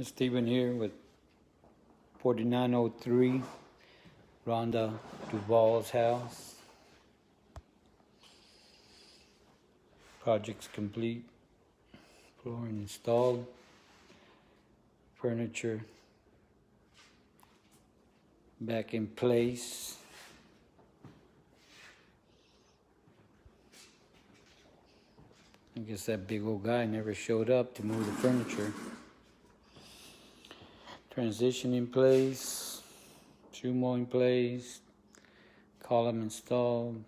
It's Steven here with 4903 Rhonda Duvals house. Project's complete. Flooring installed. Furniture back in place. I guess that big old guy never showed up to move the furniture. Transition in place, sumo in place, column installed.